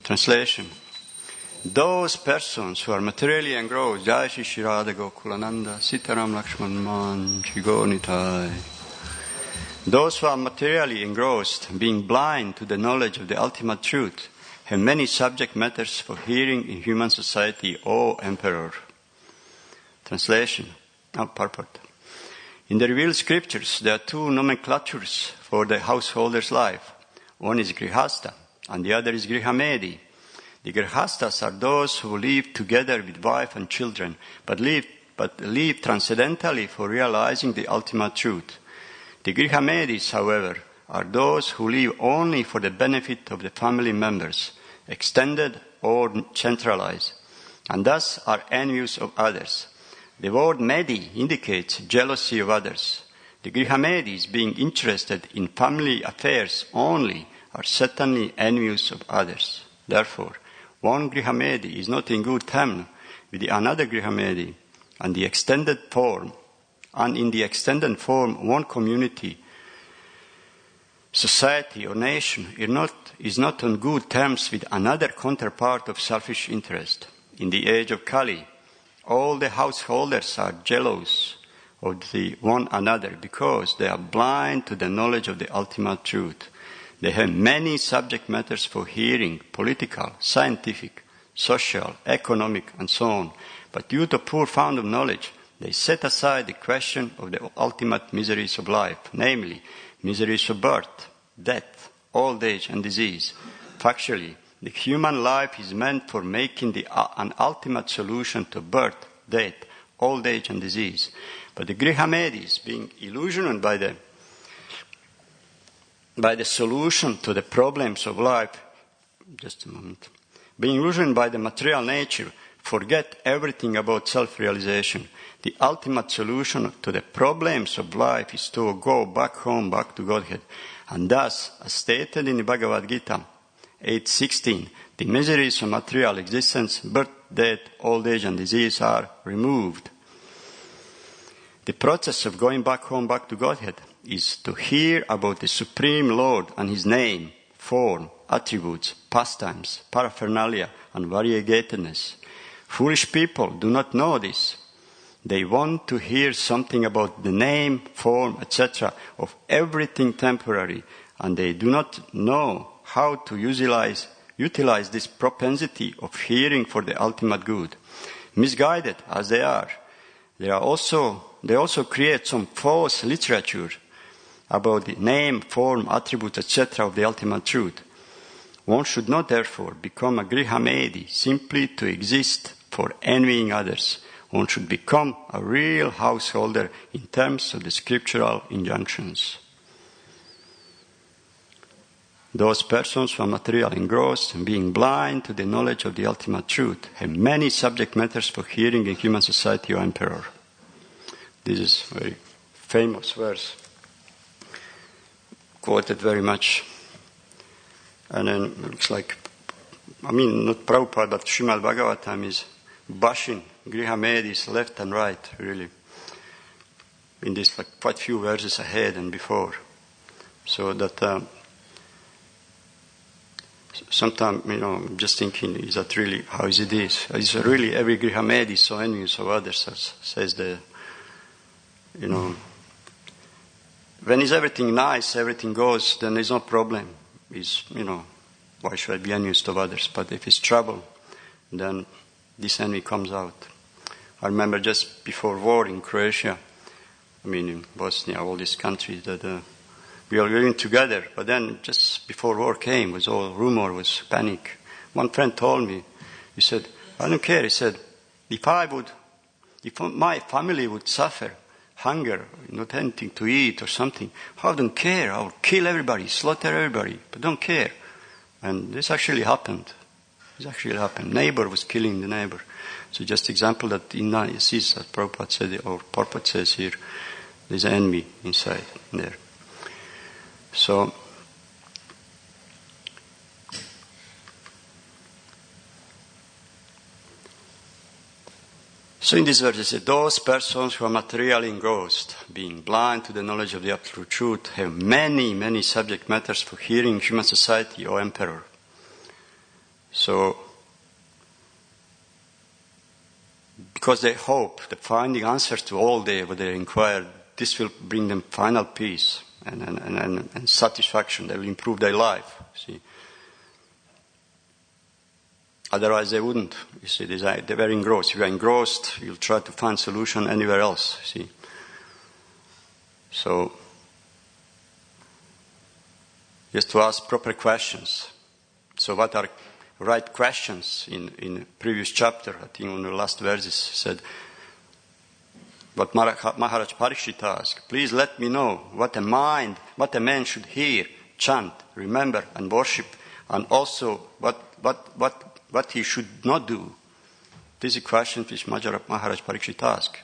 Translation. Those persons who are materially engrossed, Jai Shri Srila Gokulananda, Sitaram Lakshman Man, Chigonitai. Those who are materially engrossed, being blind to the knowledge of the ultimate truth, have many subject matters for hearing in human society, O Emperor. Translation. Purport. In the revealed scriptures, there are two nomenclatures for the householder's life. One is Grihastha, and the other is Grihamedi. The Grihasthas are those who live together with wife and children, but live transcendentally for realizing the ultimate truth. The Grihamedis, however, are those who live only for the benefit of the family members, extended or centralized, and thus are envious of others. The word Medi indicates jealousy of others. The Grihamedis, being interested in family affairs only, are certainly envious of others. Therefore, one Grihamedi is not in good terms with another Grihamedi, and in the extended form, one community, society, or nation is not on good terms with another counterpart of selfish interest. In the age of Kali, all the householders are jealous of one another because they are blind to the knowledge of the ultimate truth. They have many subject matters for hearing, political, scientific, social, economic, and so on. But due to poor fund of knowledge, they set aside the question of the ultimate miseries of life, namely, miseries of birth, death, old age, and disease. Factually, the human life is meant for making an ultimate solution to birth, death, old age, and disease. But the Grihamedis, being illusioned by the solution to the problems of life, being illusioned by the material nature, forget everything about self-realization. The ultimate solution to the problems of life is to go back home, back to Godhead. And thus, as stated in the Bhagavad Gita 8.16, the miseries of material existence, birth, death, old age, and disease are removed. The process of going back home, back to Godhead, is to hear about the Supreme Lord and His name, form, attributes, pastimes, paraphernalia, and variegatedness. Foolish people do not know this. They want to hear something about the name, form, etc. of everything temporary, and they do not know how to utilize this propensity of hearing for the ultimate good. Misguided as they are, they also create some false literature about the name, form, attributes, etc. of the ultimate truth. One should not therefore become a Grihamedi simply to exist for envying others. One should become a real householder in terms of the scriptural injunctions. Those persons who are materially engrossed and being blind to the knowledge of the ultimate truth have many subject matters for hearing in human society, O Emperor. This is a very famous verse, quoted very much. And then it looks like, not Prabhupada, but Srimad Bhagavatam is bashing Grihamedis left and right, really, in this quite few verses ahead and before. So that sometimes, just thinking, is that really, how is it this? Is it really every Grihamedi is so envious of others, as says when is everything nice, everything goes, then there's no problem. Why should I be envious of others? But if it's trouble, then this envy comes out. I remember just before war in Croatia, in Bosnia, all these countries, that we were living together. But then just before war came, was all rumor, was panic. One friend told me, he said, I don't care. He said, if my family would suffer hunger, not anything to eat or something, I don't care. I would kill everybody, slaughter everybody, but don't care. And this actually happened. Neighbor was killing the neighbor. So just example that in sees, as Prabhupada said, or Purport says here, there's envy inside there. So in this verse it says, those persons who are materially engrossed, being blind to the knowledge of the absolute truth, have many, many subject matters for hearing human society, O Emperor. So, because they hope that finding answers to all what they inquire, this will bring them final peace and satisfaction. They will improve their life. See, otherwise they wouldn't. You see, they were engrossed. If you are engrossed, you'll try to find solution anywhere else. See, so just to ask proper questions. So, what are right questions? In previous chapter, I think on the last verses said, what Maharaj Parikshit asked, please let me know what a man should hear, chant, remember, and worship, and also what he should not do. These are questions which Maharaj Parikshit asked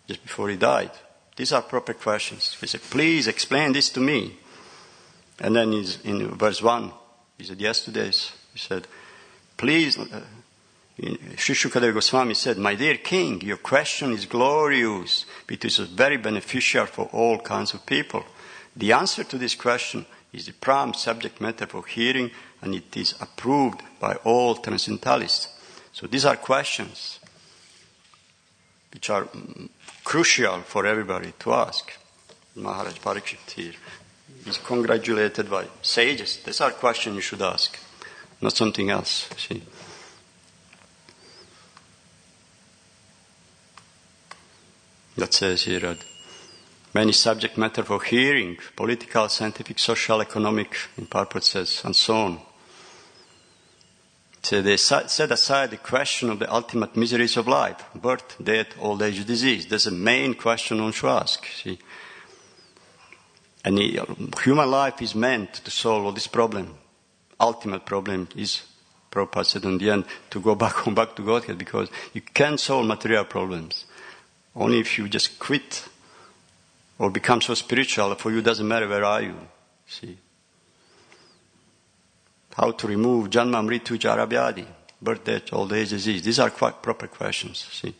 just before he died. These are proper questions. He said, please explain this to me. And then in verse 1, he said, yesterday's, he said, please, Sri Sukadeva Goswami said, my dear king, your question is glorious. It is very beneficial for all kinds of people. The answer to this question is the prime subject matter for hearing, and it is approved by all transcendentalists. So these are questions which are crucial for everybody to ask. Maharaj Parikshit here is congratulated by sages. These are questions you should ask, not something else. See. That says here that many subject matter for hearing, political, scientific, social, economic, in purport says, and so on. So they set aside the question of the ultimate miseries of life, birth, death, old age, disease. That's the main question one should ask. See? And human life is meant to solve all this problem. Ultimate problem is, Prabhupada said in the end, to go back to Godhead, because you can't solve material problems. Only if you just quit or become so spiritual, for you it doesn't matter where are you. See? How to remove Janma, Mritu, Jara, Vyadi, birth, death, old age, disease. These are quite proper questions. See?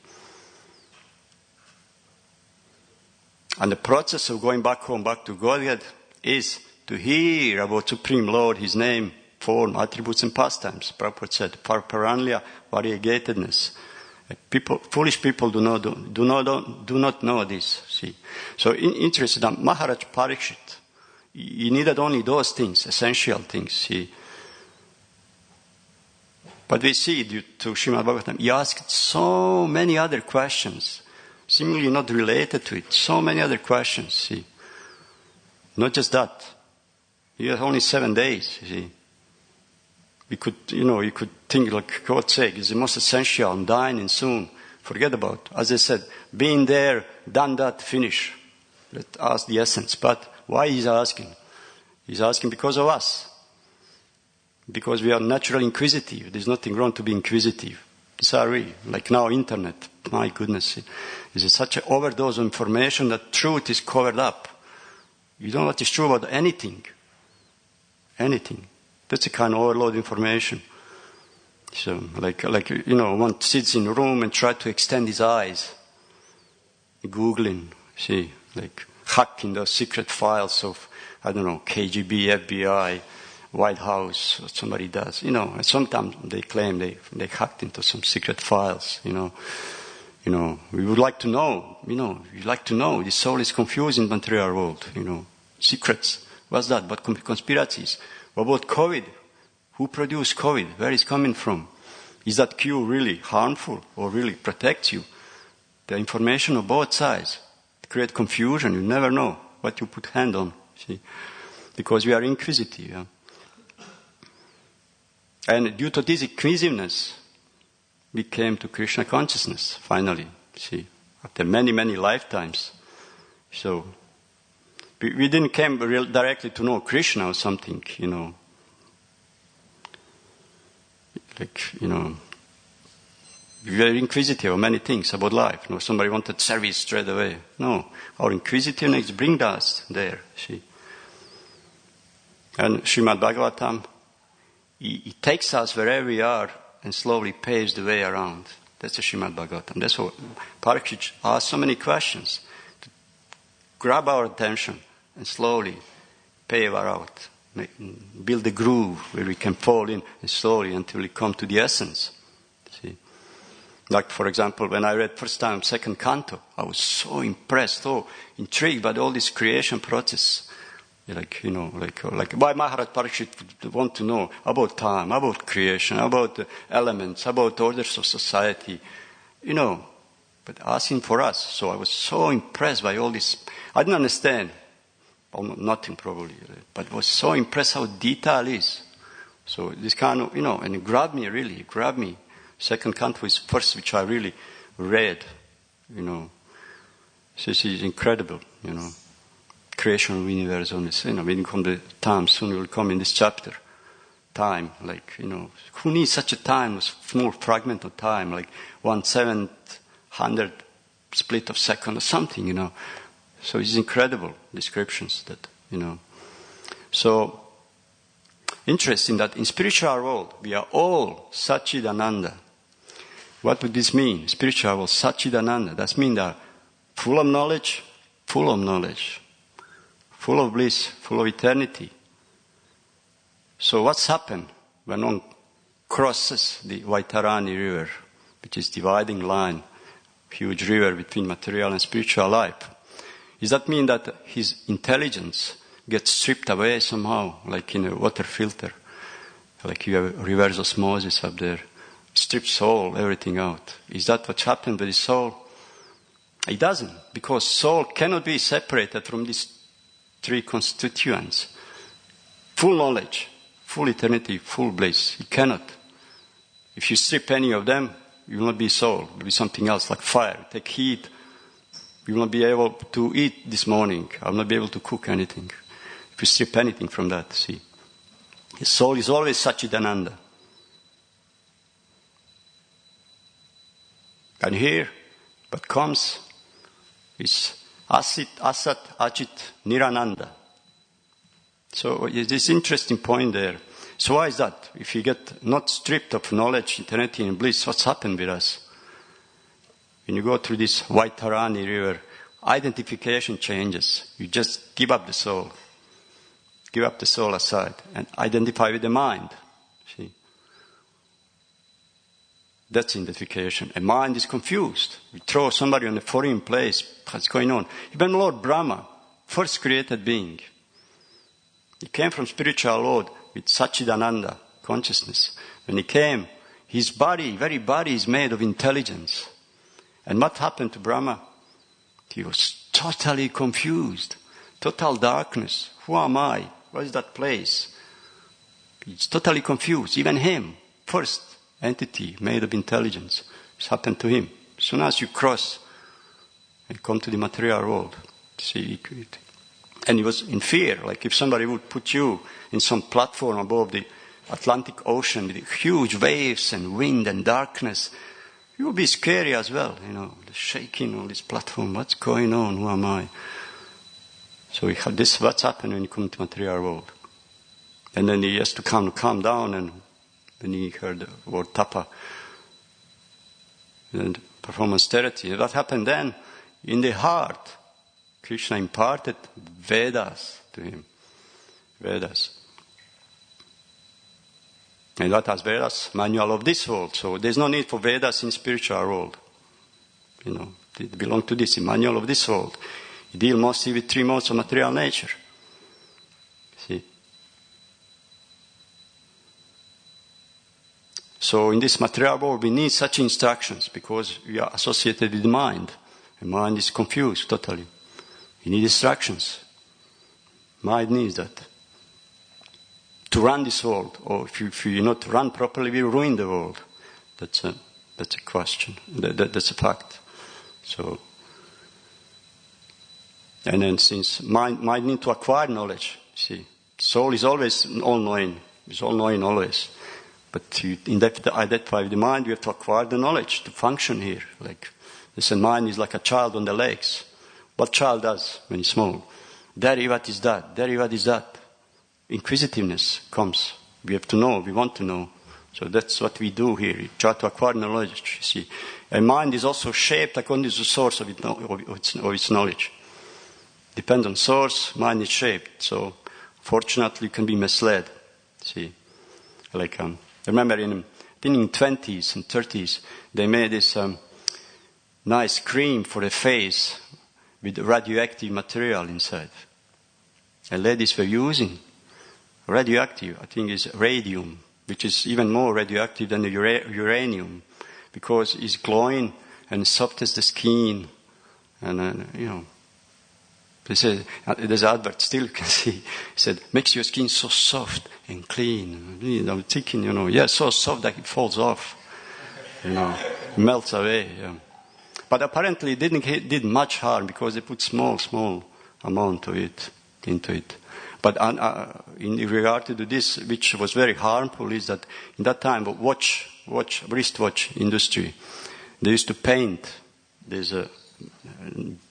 And the process of going back home, back to Godhead, is to hear about Supreme Lord, His name, form, attributes, and pastimes. Prabhupada said, Parparanya, variegatedness. Foolish people do not know this. See, so interested that Maharaj Parikshit, he needed only those things, essential things. See, but we see due to Srimad Bhagavatam, he asked so many other questions, seemingly not related to it. So many other questions. See, not just that. He had only 7 days. See. You could think like, God's sake, it's the most essential, I'm dying and soon. Forget about it. As I said, being there, done that, finish. Let's ask the essence. But why he's asking? He's asking because of us. Because we are naturally inquisitive. There's nothing wrong to be inquisitive. These are we. Like now, internet. My goodness. It's such an overdose of information that truth is covered up. You don't know what is true about anything. Anything. That's a kind of overload information. So, one sits in a room and tries to extend his eyes, Googling, see, like hacking the secret files of, KGB, FBI, White House, or somebody does, and sometimes they claim they hacked into some secret files, we would like to know, you'd like to know, the soul is confused in the material world, secrets, what's that, but conspiracies. What about COVID? Who produced COVID? Where is it coming from? Is that cure really harmful or really protects you? The information of both sides create confusion. You never know what you put hand on. See, because we are inquisitive. Yeah? And due to this inquisitiveness, we came to Krishna consciousness finally. See, after many, many lifetimes. So we didn't come directly to know Krishna or something, we were inquisitive of many things about life. Somebody wanted service straight away. No, our inquisitiveness brings us there. See, and Srimad Bhagavatam, he takes us wherever we are and slowly paves the way around. That's the Srimad Bhagavatam. That's what Parikshit asked so many questions to grab our attention and slowly pave our out build a groove where we can fall in slowly until we come to the essence. See? Like, for example, when I read first time second canto, I was so impressed, so intrigued by all this creation process. Like why Maharaj Parikshit would want to know about time, about creation, about the elements, about orders of society, but asking for us. So I was so impressed by all this. I didn't understand, nothing probably, but was so impressed how detail is. So this kind of, and it grabbed me. Second canto is first which I really read, So this is incredible, Creation of the universe on this, when you come the time, soon it will come in this chapter. Time, who needs such a time, a small fragment of time, like 1/700 split of second or something, So it's incredible descriptions that, So, interesting that in spiritual world, we are all Satchidananda. What would this mean? Spiritual world, Satchidananda. That means that full of knowledge, full of bliss, full of eternity. So what's happened when one crosses the Vaitarani river, which is dividing line, huge river between material and spiritual life? Does that mean that his intelligence gets stripped away somehow, like in a water filter? Like you have reverse osmosis up there. Strips everything out. Is that what happened with his soul? It doesn't, because soul cannot be separated from these three constituents. Full knowledge, full eternity, full bliss. You cannot. If you strip any of them, you will not be soul. It will be something else, like fire. Take heat. You will not be able to eat this morning. I will not be able to cook anything. If you strip anything from that, see. His soul is always Satchidananda. And here, what comes is Asat, Achit, Nirananda. So this interesting point there. So why is that? If you get not stripped of knowledge, eternity, and bliss, what's happened with us? When you go through this Vaitarani river, identification changes. You just give up the soul. Give up the soul aside and identify with the mind. See? That's identification. A mind is confused. You throw somebody on a foreign place. What's going on? Even Lord Brahma, first created being, he came from spiritual Lord with Satchidananda consciousness. When he came, his body, very body is made of intelligence. And what happened to Brahma? He was totally confused. Total darkness. Who am I? What is that place? He's totally confused. Even him, first entity made of intelligence. It's happened to him. As soon as you cross and come to the material world, see, and he was in fear. Like if somebody would put you in some platform above the Atlantic Ocean with huge waves and wind and darkness, you would be scary as well. The shaking on this platform. What's going on? Who am I? So we have this. What's happened when you come to material world? And then he has to calm down, and when he heard the word tapa and perform austerity, what happened then? In the heart, Krishna imparted Vedas to him. Vedas. And what has Vedas? Manual of this world. So there's no need for Vedas in spiritual world. They belong to this, manual of this world. You deal mostly with three modes of material nature. See? So in this material world, we need such instructions because we are associated with the mind. The mind is confused totally. You need instructions. Mind needs that. To run this world, or if you not run properly, we ruin the world. That's a question. That's a fact. So, and then since mind need to acquire knowledge, see, soul is always all-knowing. It's all-knowing always. But to identify with the mind, you have to acquire the knowledge to function here. Like, listen, mind is like a child on the legs. What child does when he's small? Daddy, what is that? Daddy, what is that? Inquisitiveness comes. We have to know. We want to know. So that's what we do here. We try to acquire knowledge. You see, and mind is also shaped according to the source of its knowledge. Depends on source. Mind is shaped. So fortunately, you can be misled. See, like I remember in 20s and 30s, they made this nice cream for the face with radioactive material inside. And ladies were using radioactive, I think it's radium, which is even more radioactive than the uranium, because it's glowing and soft as the skin. And, they said, there's an advert, still you can see, it said, makes your skin so soft and clean. I'm thinking, yeah, so soft that it falls off, melts away. Yeah. But apparently it did much harm because they put small amount of it into it. But in regard to this, which was very harmful, is that in that time, wristwatch industry, they used to paint these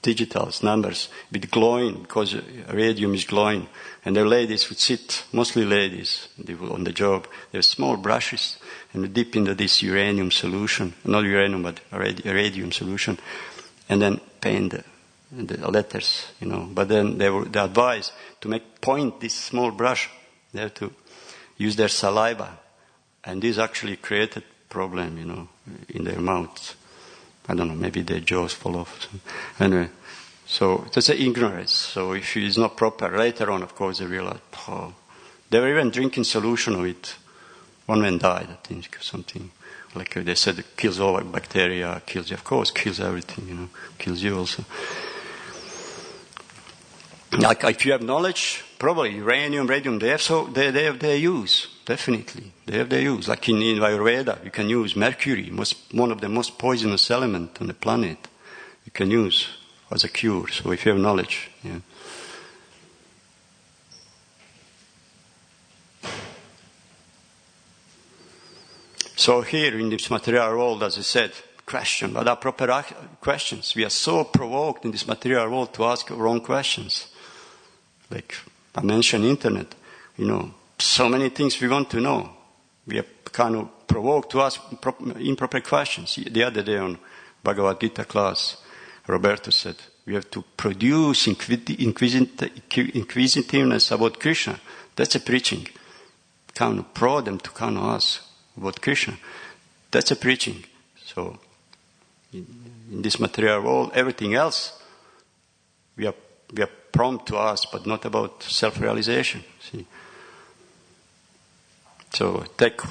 digitals, numbers, with glowing, because radium is glowing. And the ladies would sit, mostly ladies, they were on the job, they have small brushes, and would dip into this uranium solution, not uranium, but radium solution, and then paint the letters, But then they advised to point this small brush, they have to use their saliva. And this actually created problem, in their mouths. I don't know, maybe their jaws fall off. Anyway, so that's an ignorance. So if it's not proper, later on, of course, they realized, they were even drinking solution of it. One man died, I think, something. Like they said, it kills all bacteria, kills you, of course, kills everything, kills you also. Like if you have knowledge, probably uranium, radium, they have their use, definitely. They have their use. Like in Ayurveda, you can use mercury, one of the most poisonous elements on the planet. You can use as a cure. So if you have knowledge, yeah. So here in this material world, as I said, question, but are proper questions. We are so provoked in this material world to ask wrong questions. Like I mentioned internet, so many things we want to know. We are kind of provoked to ask improper questions. The other day on Bhagavad Gita class, Roberto said, we have to produce inquisitiveness about Krishna. That's a preaching. Kind of prod them to kind of ask about Krishna. That's a preaching. So, in this material world, everything else, we are prompt to ask, but not about self-realization. See? So take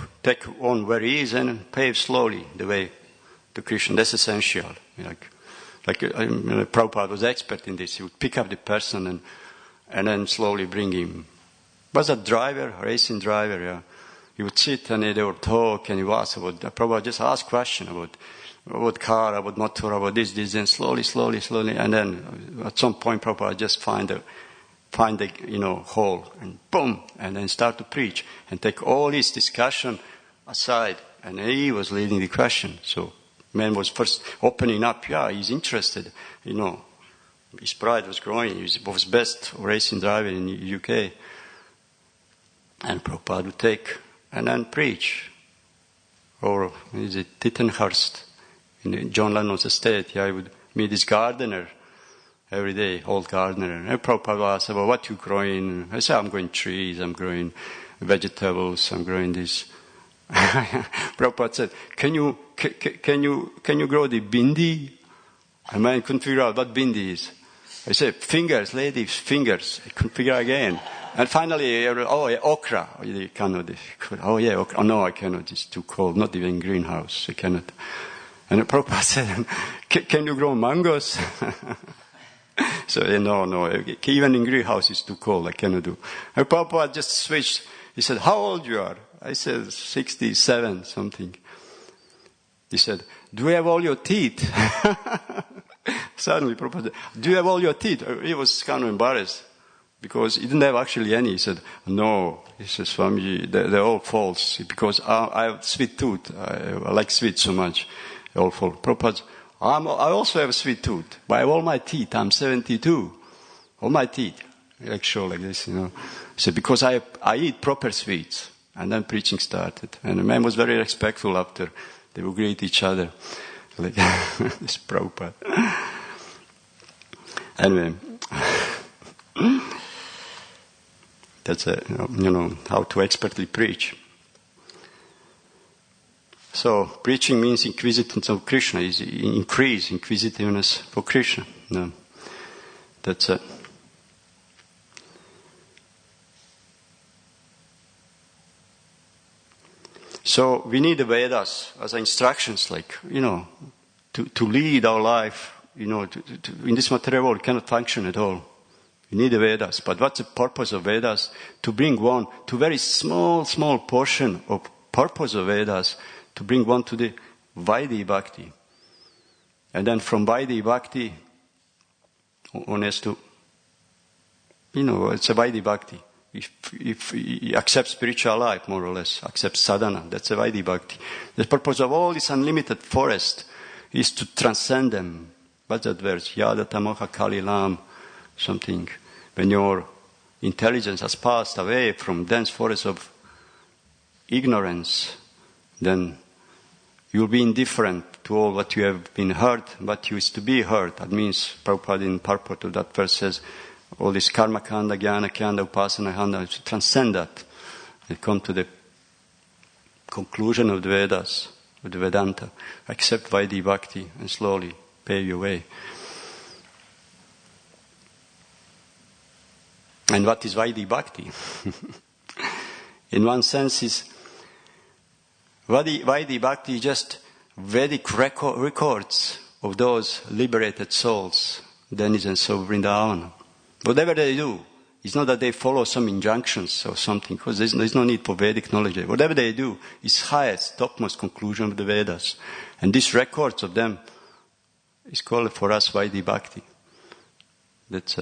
on where he is and pave slowly the way to Krishna. That's essential. Like Prabhupada was expert in this. He would pick up the person and then slowly bring him. Was a driver, a racing driver, yeah. He would sit and they would talk and he would ask about, Prabhupada just ask questions about car, about motor, about this, and slowly, and then at some point Prabhupada just find the hole, and boom, and then start to preach, and take all this discussion aside, and he was leading the question. So man was first opening up, he's interested, his pride was growing, he was best racing driver in the UK, and Prabhupada would take, and then preach. Or is it Tittenhurst? In John Lennon's estate, he would meet this gardener every day, old gardener. And Prabhupada asked about what you growing. I said, I'm growing trees, I'm growing vegetables, I'm growing this. Prabhupada said, can you grow the bindi? And man couldn't figure out what bindi is. I said, fingers, ladies, fingers. I couldn't figure out again. And finally, okra. You cannot. Okra. Oh no, I cannot. It's too cold. Not even greenhouse. I cannot. And Prabhupada said, can you grow mangoes? So, no. Even in greenhouse it's too cold. I cannot do. And Prabhupada just switched. He said, how old you are? I said, 67, something. He said, do you have all your teeth? Suddenly, Prabhupada said, do you have all your teeth? He was kind of embarrassed. Because he didn't have actually any. He said, no. He says, Swamiji, they're all false. Because I have sweet tooth. I like sweet so much. They're all false. Prabhupada, I also have a sweet tooth. But I have all my teeth. I'm 72. All my teeth. Like show like this, He said, because I eat proper sweets. And then preaching started. And the man was very respectful after. They would greet each other. Like, this Prabhupada. Anyway. That's how to expertly preach. So preaching means inquisitiveness of Krishna, is increase inquisitiveness for Krishna. No. That's it. So we need the Vedas as instructions, like, to lead our life, in this material world cannot function at all. We need the Vedas. But what's the purpose of Vedas? To bring one to very small portion of purpose of Vedas, to bring one to the Vaidhi Bhakti. And then from Vaidhi Bhakti, one has to, it's a Vaidhi Bhakti. If you accept spiritual life, more or less, accept sadhana, that's a Vaidhi Bhakti. The purpose of all this unlimited forest is to transcend them. What's that verse? Yada tamoha kalilam, something. When your intelligence has passed away from dense forest of ignorance, then you'll be indifferent to all what you have been heard, what used to be heard. That means, Prabhupada in purport of that verse says, all this karma kanda, jnana kanda, upasana kanda, to transcend that and come to the conclusion of the Vedas, of the Vedanta. Accept Vaidhi Bhakti and slowly pave your way. And what is Vaidhi Bhakti? In one sense, is Vaidhi Bhakti is just Vedic records of those liberated souls, denizens of Vrindavan. Whatever they do, it's not that they follow some injunctions or something, because there's no need for Vedic knowledge. Whatever they do is highest, topmost conclusion of the Vedas. And these records of them is called for us Vaidhi Bhakti. That's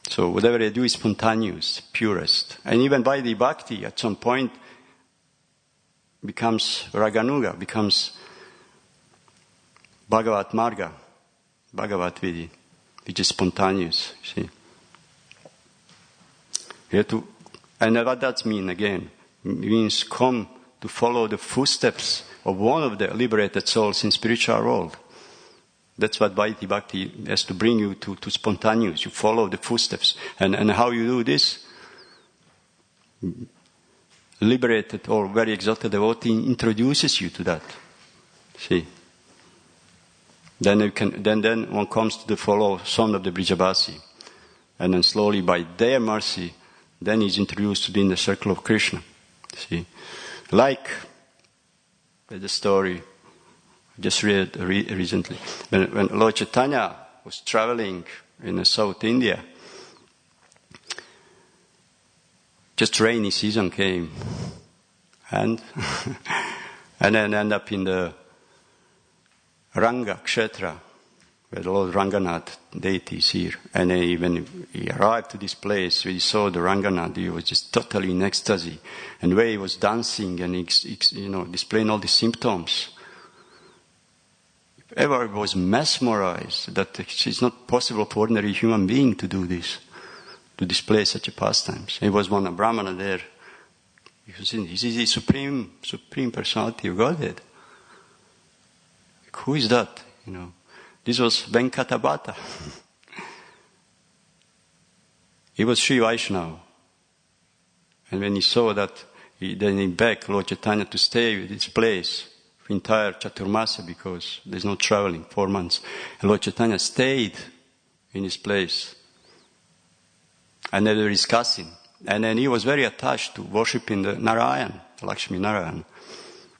So whatever they do is spontaneous, purest. And even Vaidhi Bhakti at some point becomes Raganuga, becomes Bhagavat Marga, Bhagavat Vidhi, which is spontaneous, you see. You have to, and what that mean again? It means come to follow the footsteps of one of the liberated souls in spiritual world. That's what Vaidhi Bhakti has to bring you to spontaneous. You follow the footsteps. And how you do this? Liberated or very exalted devotee introduces you to that. See? Then one comes to the follow son of the Brijavasi. And then slowly by their mercy, then he's introduced to the inner circle of Krishna. See? Like the story I just read recently. When Lord Chaitanya was traveling in South India, just rainy season came. And then end up in the Ranga Kshetra, where the Lord Ranganath deity is here. And when he arrived to this place, when he saw the Ranganath, he was just totally in ecstasy. And where he was dancing and displaying all the symptoms. If ever was mesmerized that it's not possible for ordinary human being to do this, to display such a pastimes. There was one Brahmana there. He is the supreme personality of Godhead. Who is that? This was Venkata Bhatta. He was Sri Vaishnava. And when he saw that, then he begged Lord Chaitanya to stay at this place for entire Chaturmasa, because there's no traveling, 4 months. And Lord Chaitanya stayed in his place. And they were discussing. And then he was very attached to worshiping the Narayan, Lakshmi Narayan.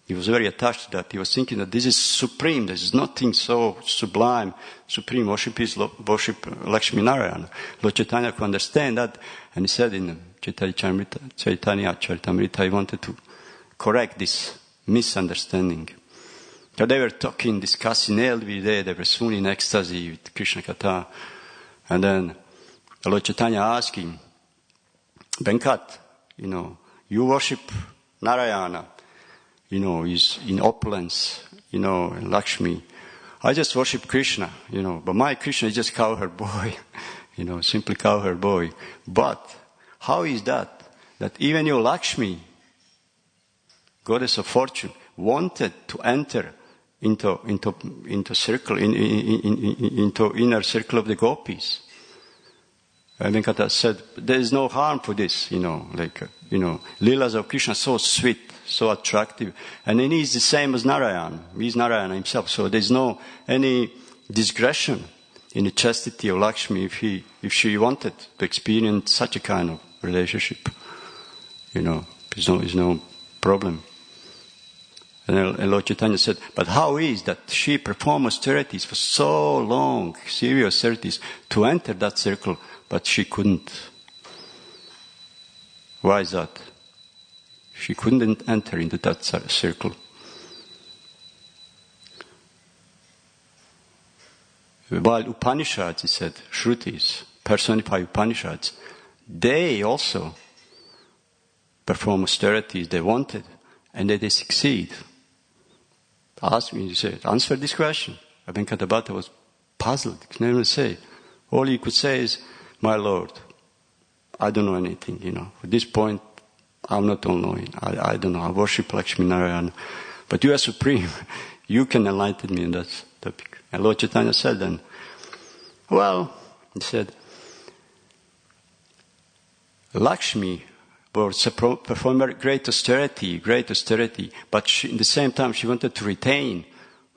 He was very attached to that. He was thinking that this is supreme. There is nothing so sublime. Supreme worship is worship Lakshmi Narayan. Lord Chaitanya could understand that. And he said in Chaitanya Charitamrita, he wanted to correct this misunderstanding. So they were talking, discussing every day. They were soon in ecstasy with Krishna Katha. And then Lord Chaitanya asked him, Venkat, you worship Narayana. He's in opulence, in Lakshmi. I just worship Krishna, but my Krishna is just cowherd boy, simply cowherd boy. But how is that even your Lakshmi, goddess of fortune, wanted to enter into circle, into inner circle of the gopis? Venkata said, there is no harm for this, Leelas of Krishna are so sweet, so attractive. And then he's the same as Narayan. He's Narayana himself. So there's no any discretion in the chastity of Lakshmi if she wanted to experience such a kind of relationship. There's no problem. And Lord Chaitanya said, but how is that she performed austerities for so long, serious austerities, to enter that circle, but she couldn't? Why is that? She couldn't enter into that circle. While Upanishads, he said, Shrutis, personified Upanishads, they also perform austerities they wanted, and they succeed. Ask me, he said, answer this question. Venkata Bhatta was puzzled. He could never say. All he could say is, my Lord, I don't know anything, At this point, I'm not all knowing. I don't know. I worship Lakshmi Narayana. But you are supreme. You can enlighten me in that topic. And Lord Chaitanya said then, he said, Lakshmi was performing great austerity, but in the same time she wanted to retain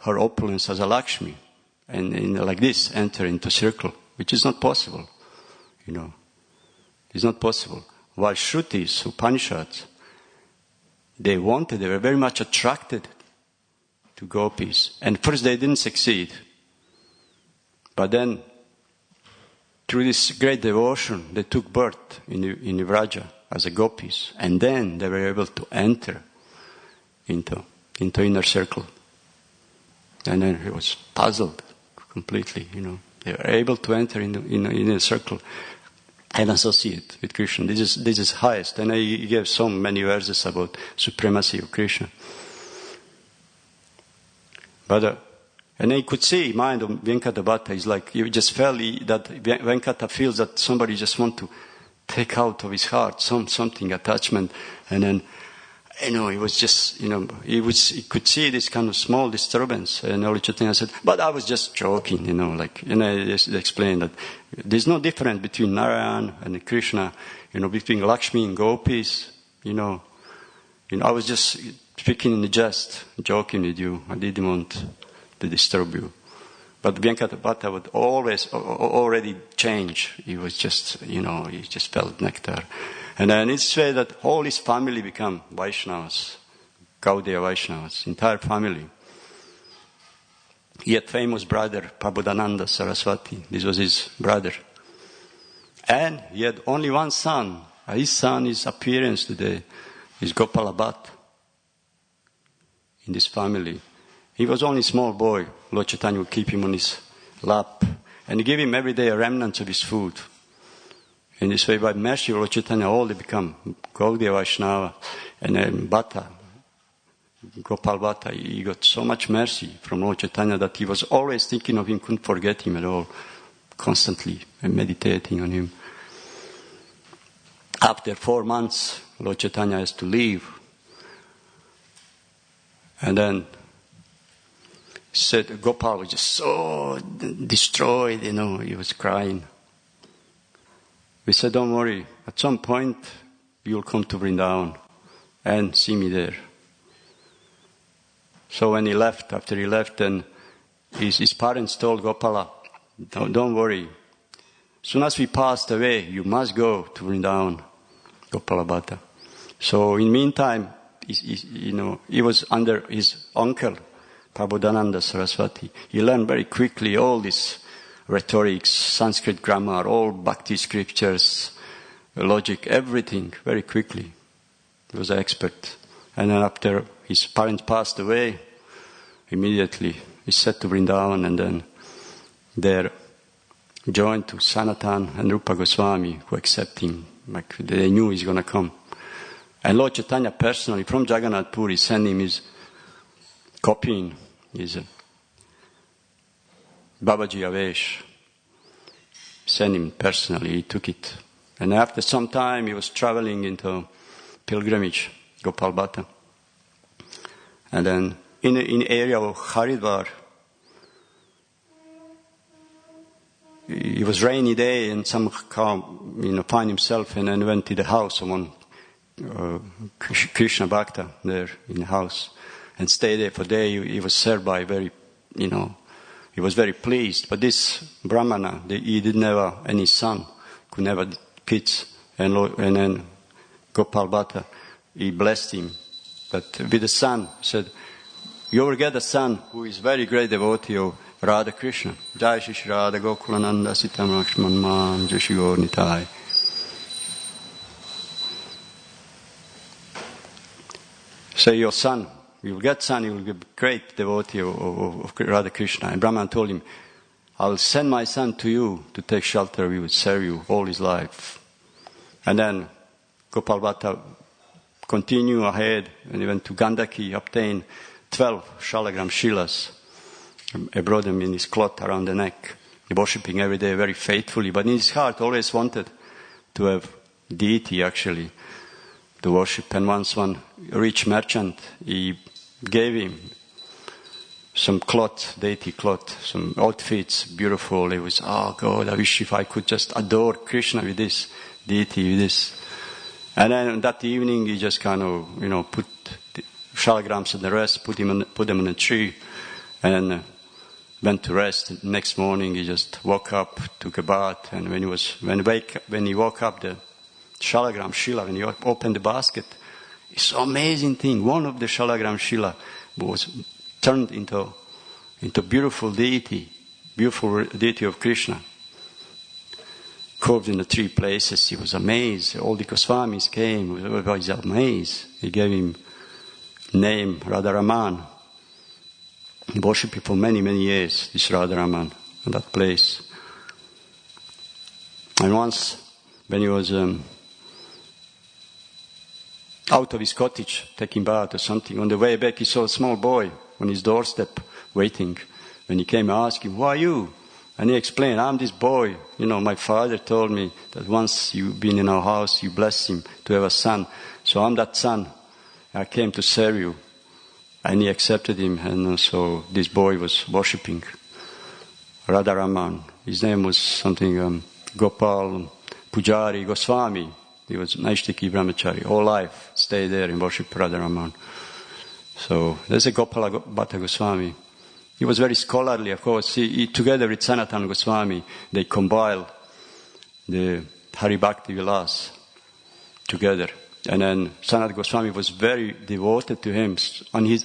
her opulence as a Lakshmi, and like this enter into circle, which is not possible, It's not possible. While Shrutis, Upanishads, they were very much attracted to gopis, and first they didn't succeed, but then through this great devotion they took birth in the Vraja as a gopis, and then they were able to enter into inner circle. And then he was puzzled completely, They were able to enter in inner circle and associate with Krishna. This is highest. And he gave so many verses about supremacy of Krishna. But and he could see mind of Venkata Bhatta is like, you just felt that Venkata feels that somebody just want to take out of his heart something, attachment, and then, he was just, he could see this kind of small disturbance. And Lord Chaitanya said, but I was just joking, I just explained that there's no difference between Narayan and Krishna, between Lakshmi and gopis, I was just speaking in the jest, joking with you. I didn't want to disturb you. But Venkata Bhatta would already change. He was just, he just felt nectar. And then it's said that all his family become Vaishnavas, Gaudiya Vaishnavas, entire family. He had famous brother, Prabodhananda Saraswati. This was his brother. And he had only one son. His son is appearance today, is Gopala Bhatta in this family. He was only a small boy. Lord Chaitanya would keep him on his lap. And he gave him every day a remnant of his food. In this way, by mercy of Lord Chaitanya, all they become Gaudiya Vaishnava. And then Bhatta, Gopala Bhatta, he got so much mercy from Lord Chaitanya that he was always thinking of him, couldn't forget him at all, constantly and meditating on him. After 4 months, Lord Chaitanya has to leave. And then said Gopal was just so destroyed, he was crying. We said, don't worry, at some point you'll come to Vrindavan and see me there. So when after he left, then his parents told Gopala, don't worry, as soon as we passed away, you must go to Vrindavan, Gopala Bhatta. So in the meantime, he was under his uncle, Prabodhananda Saraswati. He learned very quickly all this rhetorics, Sanskrit grammar, all bhakti scriptures, logic, everything, very quickly. He was an expert. And then after his parents passed away, immediately he set to Vrindavan, and then there joined to Sanatan and Rupa Goswami, who accepted him. Like they knew he's going to come. And Lord Chaitanya personally, from Jagannath Puri, sent him his copying his Babaji Avesh. Sent him personally, he took it. And after some time, he was traveling into pilgrimage, Gopala Bhatta. And then in the area of Haridwar, it was rainy day and somehow, find himself and then went to the house of one Krishna Bhakta there in the house and stayed there for a day. He was served by he was very pleased. But this Brahmana, he didn't have any son, could never have kids. And then Gopala Bhatta, he blessed him. But with a son, said, you will get a son who is very great devotee of Radha Krishna. Jai Shri Radha Gokulananda Sitam Lakshman Man Jai Shri Gaur Nitai. So your son, you will get son, you will be a great devotee of Radha Krishna. And Brahman told him, I will send my son to you to take shelter. We will serve you all his life. And then Gopala Bhatta continued ahead and he went to Gandaki, obtained 12 shalagram shilas. He brought them in his cloth around the neck, worshipping every day very faithfully. But in his heart always wanted to have deity actually to worship. And once one rich merchant, he gave him some cloth, deity cloth, some outfits, beautiful. It was, oh God, I wish if I could just adore Krishna with this deity, with this. And then that evening he just kind of, put the shalagrams and the rest, put them on a tree, and went to rest. The next morning he just woke up, took a bath, and when he woke up, the shalagram shila, when he opened the basket, it's an amazing thing. One of the shalagram shila was turned into beautiful deity of Krishna. Carved in the 3 places. He was amazed. All the Goswamis came. He was amazed. He gave him name Radharaman. He worshipped for many, many years, this Radharaman, in that place. And once, when he was out of his cottage, taking bath or something, on the way back he saw a small boy on his doorstep, waiting. When he came, I asked him, who are you? And he explained, I'm this boy. My father told me that once you've been in our house, you blessed him to have a son. So I'm that son. I came to serve you. And he accepted him. And so this boy was worshipping Radharaman. His name was something, Gopal Pujari Goswami. He was Naishtiki Brahmachari. All life stayed there and worshipped Radharaman. So there's a Gopala Bhatta Goswami. He was very scholarly, of course. He together with Sanatana Goswami, they compiled the Hari Bhakti Vilas together. And then Sanatana Goswami was very devoted to him.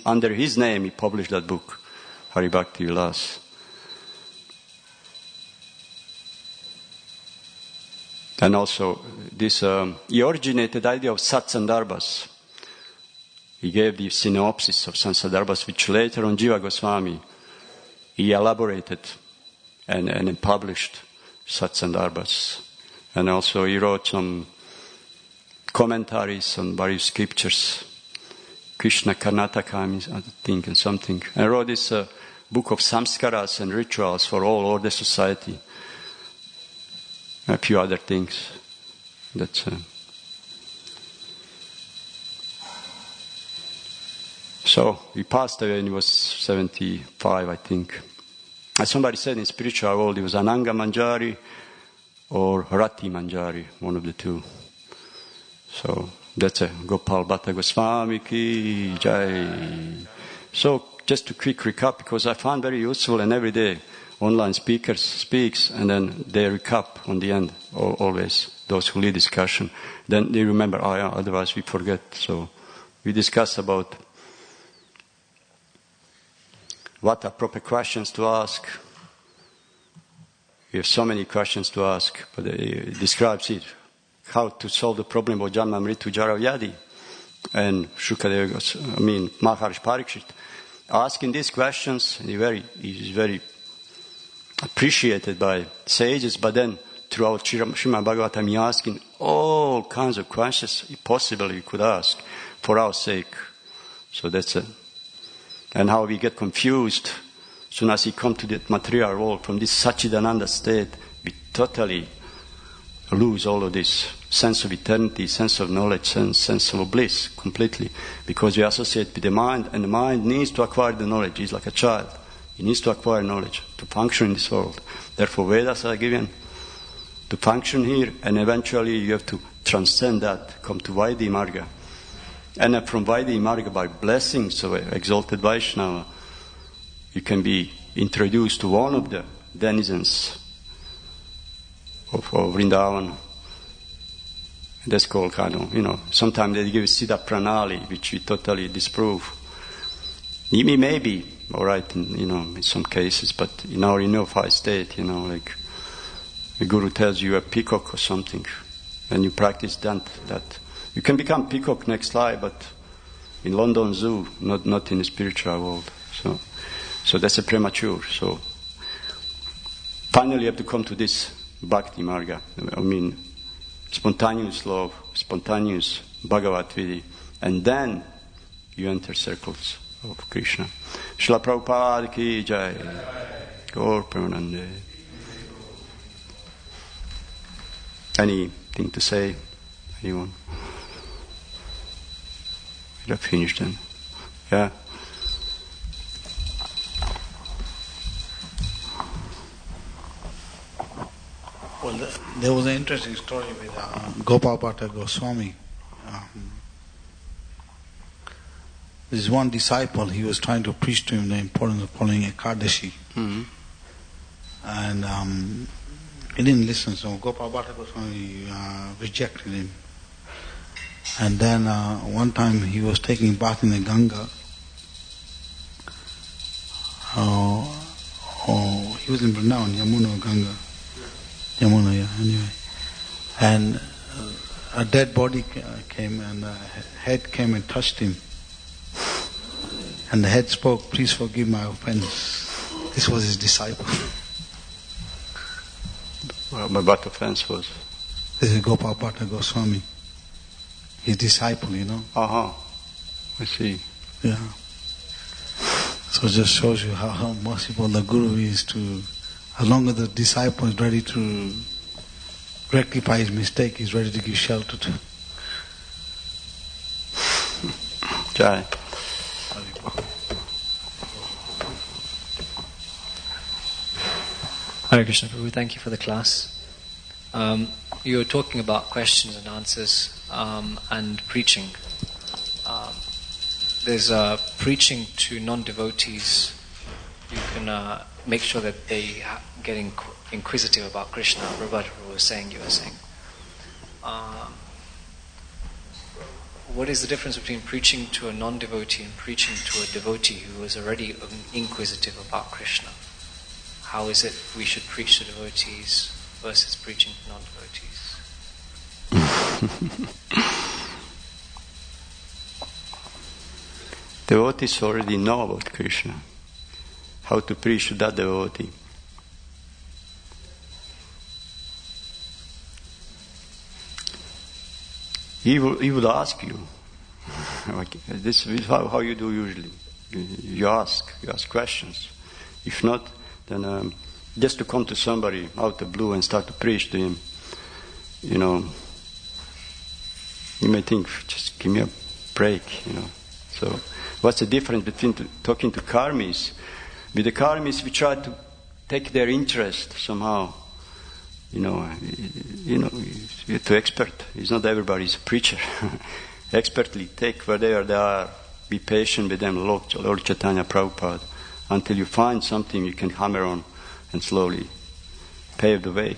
Under his name, he published that book, Hari Bhakti Vilas. And also, he originated the idea of Satsandarbhas. He gave the synopsis of Satsandarbhas, which later on Jiva Goswami, he elaborated and published Satsandarbhas. And also he wrote some commentaries on various scriptures, Krishna Karnataka, I think, and something. And wrote this book of samskaras and rituals for all order society. A few other things. So he passed away when he was 75, I think. As somebody said in spiritual world, he was Ananga Manjari or Rati Manjari, one of the two. So that's a Gopala Bhatta Goswami ki jai. So just a quick recap, because I found very useful, and every day online speakers speaks and then they recap on the end, always, those who lead discussion. Then they remember, otherwise we forget. So we discuss about what are proper questions to ask. We have so many questions to ask, but it describes it, how to solve the problem of Janma, Mritu, Jara, Vyadi. And Maharishi Parikshit, asking these questions, he's very appreciated by sages, but then throughout Srimad Bhagavatam, he asking all kinds of questions possible you could ask for our sake. So that's it. And how we get confused as soon as we come to the material world, from this Satchidananda state, we totally lose all of this sense of eternity, sense of knowledge, sense of bliss completely, because we associate with the mind, and the mind needs to acquire the knowledge. It's like a child. He needs to acquire knowledge to function in this world. Therefore, Vedas are given to function here, and eventually you have to transcend that, come to Vaidhi Marga. And from Vaidhi Marga, by blessings of exalted Vaishnava, you can be introduced to one of the denizens of Vrindavan. That's called kind of, sometimes they give Siddha Pranali, which we totally disprove. It may be alright in some cases, but in our unified state, like the Guru tells you a peacock or something, and you practice that you can become peacock next life, but in London Zoo, not in the spiritual world. So that's a premature. So finally you have to come to this Bhakti Marga. Spontaneous love, spontaneous Bhagavat Vidhi, and then you enter circles of Krishna. Srila Prabhupada ki jai. Gaur Premanande. Anything to say? Anyone? We'd have finished then. Yeah? Well, there was an interesting story with Gopala Bhatta Goswami. This one disciple, he was trying to preach to him the importance of following Ekadashi. Mm-hmm. And he didn't listen, so Gopala Bhatta Goswami rejected him. And then one time he was taking bath in the Ganga. He was in Vrindavan, Yamuna or Ganga. Yamuna, yeah, anyway. And a dead body came, and the head came and touched him. And the head spoke, "Please forgive my offense." This was his disciple. Well, but what offense was? This is Gopala Bhatta Goswami. His disciple, I see. Yeah. So it just shows you how merciful the Guru is to, as long as the disciple is ready to rectify his mistake, he's ready to give shelter to. Jai. Hare Krishna Prabhu, thank you for the class. You were talking about questions and answers and preaching. There's preaching to non-devotees. You can make sure that they get inquisitive about Krishna. Prabhupada was saying, you were saying. What is the difference between preaching to a non-devotee and preaching to a devotee who is already inquisitive about Krishna? How is it we should preach to devotees versus preaching to non-devotees? Devotees already know about Krishna. How to preach to that devotee? He would ask you. This is how you do usually. You ask questions. If not, then just to come to somebody out of the blue and start to preach to him, you may think, just give me a break, So, what's the difference between talking to karmis? With the karmis, we try to take their interest somehow. You're too expert. It's not everybody's a preacher. Expertly take whatever they are. Be patient with them, Lord Chaitanya Prabhupada, until you find something you can hammer on and slowly pave the way.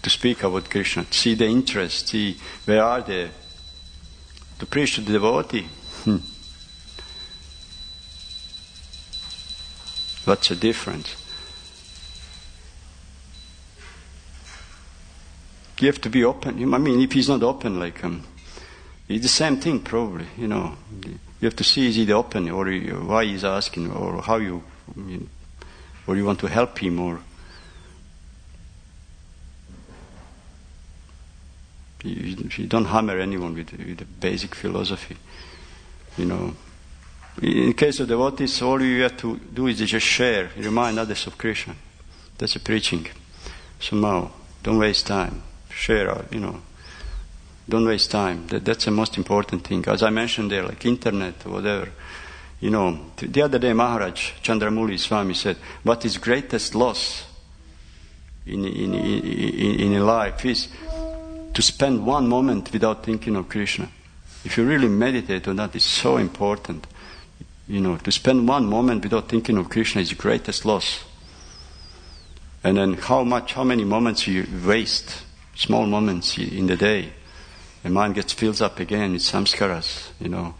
To speak about Krishna, see the interest, see where are they. To preach to the devotee. What's the difference? You have to be open. If he's not open, it's the same thing probably. You have to see is he open, or why he's asking, or how or you want to help him, or you don't hammer anyone with the basic philosophy. In case of devotees, all you have to do is just share, remind others of Krishna. That's a preaching. Somehow, don't waste time. Share, don't waste time. That's the most important thing. As I mentioned there, like internet or whatever, You know, the other day Maharaj Chandramuli Swami said, what is greatest loss in life is to spend one moment without thinking of Krishna. If you really meditate on that, it's so important. You know, to spend one moment without thinking of Krishna is the greatest loss. And then how many moments you waste, small moments in the day. The mind gets filled up again with samskaras, you know.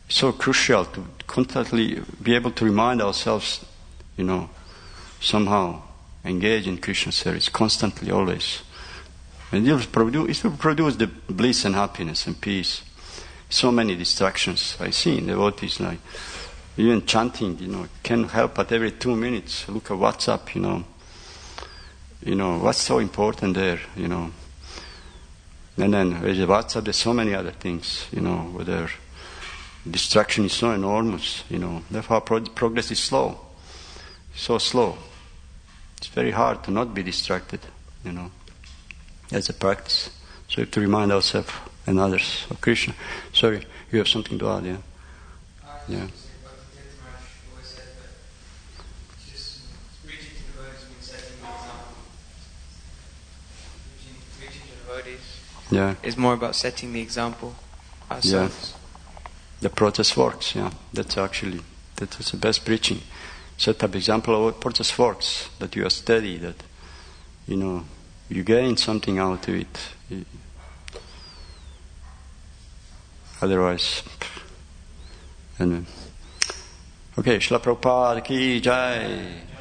It's so crucial to constantly be able to remind ourselves, you know, somehow engage in Krishna service, constantly, always. And it will produce the bliss and happiness and peace. So many distractions I see in devotees, like even chanting, you know, can't help but every 2 minutes look at WhatsApp, you know. You know, what's so important there, you know. And then with WhatsApp, there's so many other things, you know, whether distraction is so enormous, you know. Therefore, progress is slow, so slow. It's very hard to not be distracted, you know. That's a practice. So we have to remind ourselves and others of Krishna. Sorry, you have something to add, yeah? Yeah. Yeah. It's more about setting the example ourselves. Yeah. The process works, yeah. That's the best preaching. Set up example of what process works, that you are steady, that, you know, you gain something out of it. Otherwise, anyway. Okay, Srila Prabhupada ki jai.